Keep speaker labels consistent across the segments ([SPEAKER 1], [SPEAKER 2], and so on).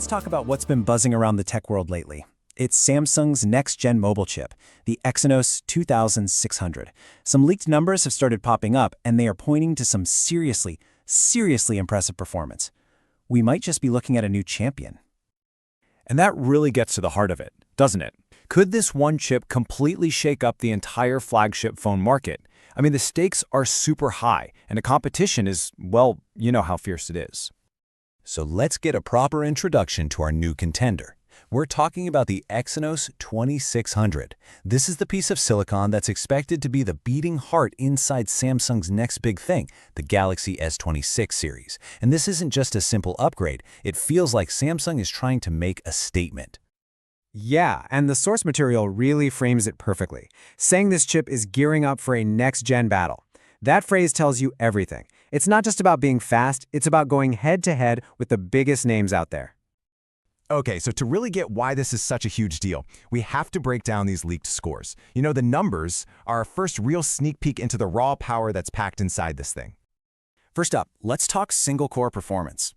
[SPEAKER 1] let's talk about what's been buzzing around the tech world lately. It's Samsung's next-gen mobile chip, the Exynos 2600. Some leaked numbers have started popping up, and they are pointing to some seriously impressive performance. We might just be looking at a new champion.
[SPEAKER 2] And that really gets to the heart of it, doesn't it? Could this one chip completely shake up the entire flagship phone market? I mean, the stakes are super high, and the competition is, well, you know how fierce it is.
[SPEAKER 3] So let's get a proper introduction to our new contender. We're talking about the Exynos 2600. This is the piece of silicon that's expected to be the beating heart inside Samsung's next big thing, the Galaxy S26 series. And this isn't just a simple upgrade. It feels like Samsung is trying to make a statement.
[SPEAKER 4] Yeah, and the source material really frames it perfectly, saying this chip is gearing up for a next-gen battle. That phrase tells you everything. It's not just about being fast, it's about going head-to-head with the biggest names out there.
[SPEAKER 5] Okay, so to really get why this is such a huge deal, we have to break down these leaked scores. You know, the numbers are our first real sneak peek into the raw power that's packed inside this thing.
[SPEAKER 1] First up, let's talk single-core performance.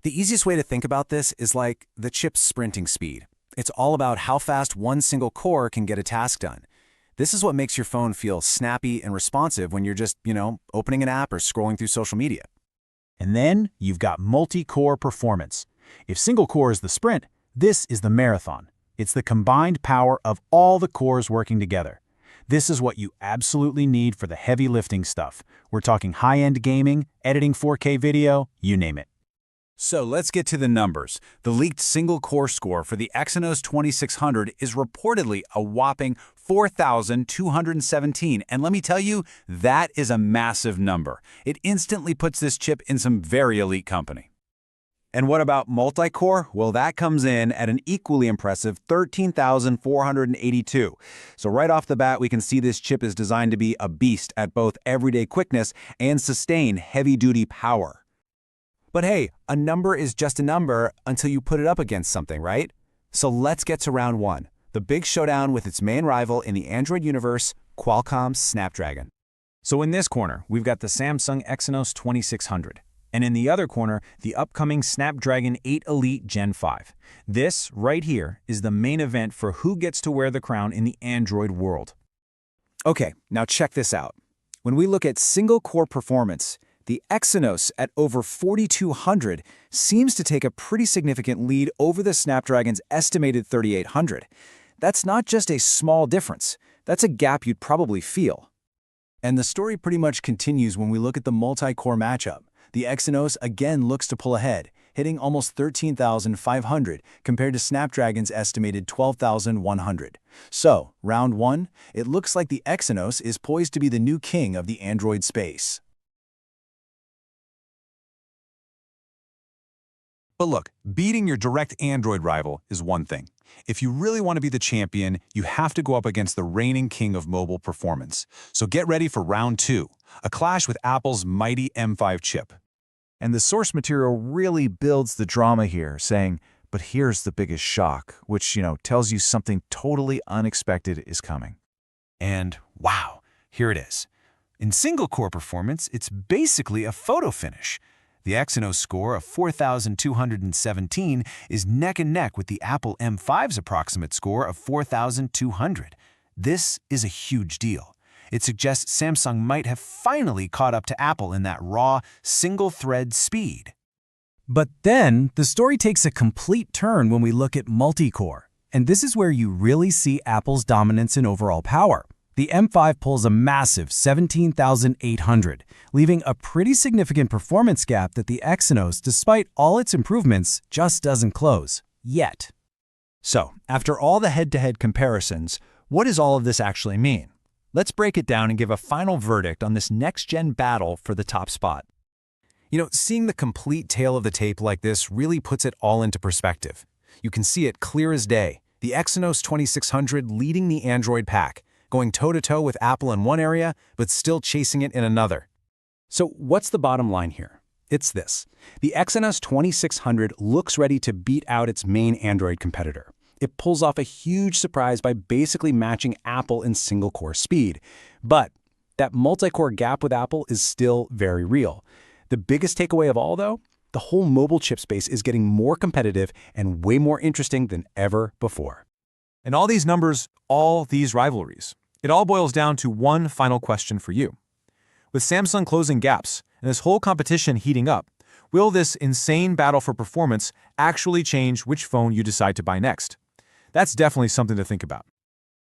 [SPEAKER 1] The easiest way to think about this is like the chip's sprinting speed. It's all about how fast one single core can get a task done. This is what makes your phone feel snappy and responsive when you're just, opening an app or scrolling through social media.
[SPEAKER 6] And then you've got multi-core performance. If single core is the sprint, this is the marathon. It's the combined power of all the cores working together. This is what you absolutely need for the heavy lifting stuff. We're talking high-end gaming, editing 4K video, you name it.
[SPEAKER 2] So let's get to the numbers. The leaked single-core score for the Exynos 2600 is reportedly a whopping 4,217, and let me tell you, that is a massive number. It instantly puts this chip in some very elite company. And what about multi-core? Well, that comes in at an equally impressive 13,482. So right off the bat, we can see this chip is designed to be a beast at both everyday quickness and sustain heavy-duty power. But hey, a number is just a number until you put it up against something, right? So let's get to round one, the big showdown with its main rival in the Android universe, Qualcomm's Snapdragon. So in this corner, we've got the Samsung Exynos 2600. And in the other corner, the upcoming Snapdragon 8 Elite Gen 5. This, right here, is the main event for who gets to wear the crown in the Android world. Okay, now check this out. When we look at single-core performance, the Exynos at over 4,200 seems to take a pretty significant lead over the Snapdragon's estimated 3,800. That's not just a small difference. That's a gap you'd probably feel. And the story pretty much continues when we look at the multi-core matchup. The Exynos again looks to pull ahead, hitting almost 13,500 compared to Snapdragon's estimated 12,100. So, round one, it looks like the Exynos is poised to be the new king of the Android space.
[SPEAKER 3] But look, beating your direct Android rival is one thing. If you really want to be the champion, you have to go up against the reigning king of mobile performance. So get ready for round two, a clash with Apple's mighty M5 chip.
[SPEAKER 6] And the source material really builds the drama here, saying, but here's the biggest shock, which, tells you something totally unexpected is coming.
[SPEAKER 3] And wow, here it is. In single-core performance, it's basically a photo finish. The Exynos score of 4,217 is neck and neck with the Apple M5's approximate score of 4,200. This is a huge deal. It suggests Samsung might have finally caught up to Apple in that raw, single-thread speed.
[SPEAKER 6] But then, the story takes a complete turn when we look at multi-core. And this is where you really see Apple's dominance in overall power. The M5 pulls a massive 17,800, leaving a pretty significant performance gap that the Exynos, despite all its improvements, just doesn't close. Yet.
[SPEAKER 1] So, after all the head-to-head comparisons, what does all of this actually mean? Let's break it down and give a final verdict on this next-gen battle for the top spot. Seeing the complete tale of the tape like this really puts it all into perspective. You can see it clear as day. The Exynos 2600 leading the Android pack, going toe-to-toe with Apple in one area, but still chasing it in another. So what's the bottom line here? It's this. The Exynos 2600 looks ready to beat out its main Android competitor. It pulls off a huge surprise by basically matching Apple in single-core speed. But that multi-core gap with Apple is still very real. The biggest takeaway of all, though,
[SPEAKER 4] The whole mobile chip space is getting more competitive and way more interesting than ever before.
[SPEAKER 1] And all these numbers, all these rivalries, it all boils down to one final question for you. With Samsung closing gaps and this whole competition heating up, will this insane battle for performance actually change which phone you decide to buy next? That's definitely something to think about.